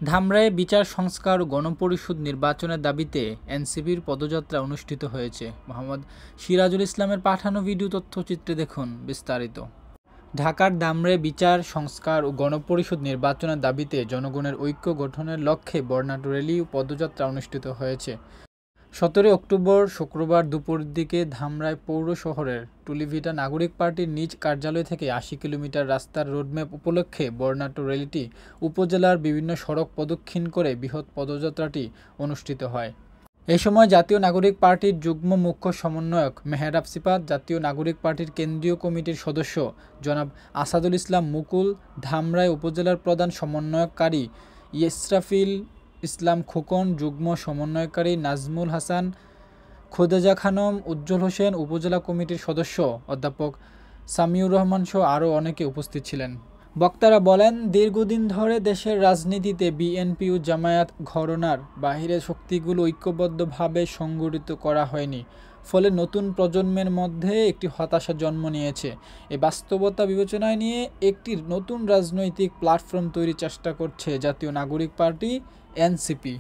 ধামরাইয়ে বিচার সংস্কার ও গণপরিষদ নির্বাচনের দাবিতে এনসিপির পদযাত্রা অনুষ্ঠিত হয়েছে। মোহাম্মদ সিরাজুল ইসলামের পাঠানো ভিডিও তথ্যচিত্রে দেখুন বিস্তারিত। ঢাকার ধামরাইয়ে বিচার সংস্কার ও গণপরিষদ নির্বাচনের দাবিতে জনগণের ঐক্য গঠনের লক্ষ্যে বর্ণাঢ্য র্যালি ও পদযাত্রা অনুষ্ঠিত হয়েছে। 17 অক্টোবর শুক্রবার দুপুরের দিকে ধামরাই পৌর শহরের টুলিভিটা নাগরিক পার্টির নিজ কার্যালয় থেকে 80 কিলোমিটার রাস্তার রোডম্যাপ উপলক্ষে বর্ণাঢ্য র্যালিটি উপজেলার বিভিন্ন সড়ক প্রদক্ষিণ করে বৃহৎ পদযাত্রাটি অনুষ্ঠিত হয়। এ সময় জাতীয় নাগরিক পার্টির যুগ্ম মুখ্য সমন্বয়ক মেহরাব সিফাত, জাতীয় নাগরিক পার্টির কেন্দ্রীয় কমিটির সদস্য জনাব আসাদুল ইসলাম মুকুল, ধামরাই উপজেলার প্রধান সমন্বয়কারী ইসরাফিল ইসলাম খোকন, যুগ্ম সমন্বয়কারী নাজমুল হাসান, খোদেজা খানম, উজ্জ্বল হোসেন, উপজেলা কমিটির সদস্য অধ্যাপক সামিউর রহমান সহ আরও অনেকে উপস্থিত ছিলেন। বক্তারা বলেন, দীর্ঘদিন ধরে দেশের রাজনীতিতে বিএনপি ও জামায়াত ঘরানার বাহিরের শক্তিগুলো ঐক্যবদ্ধভাবে সংগঠিত করা হয়নি, ফলে নতুন প্রজন্মের মধ্যে একটি হতাশা জন্ম নিয়েছে। এই বাস্তবতা বিবেচনায় নিয়ে একটি নতুন রাজনৈতিক প্ল্যাটফর্ম তৈরির চেষ্টা করছে জাতীয় নাগরিক পার্টি এনসিপি।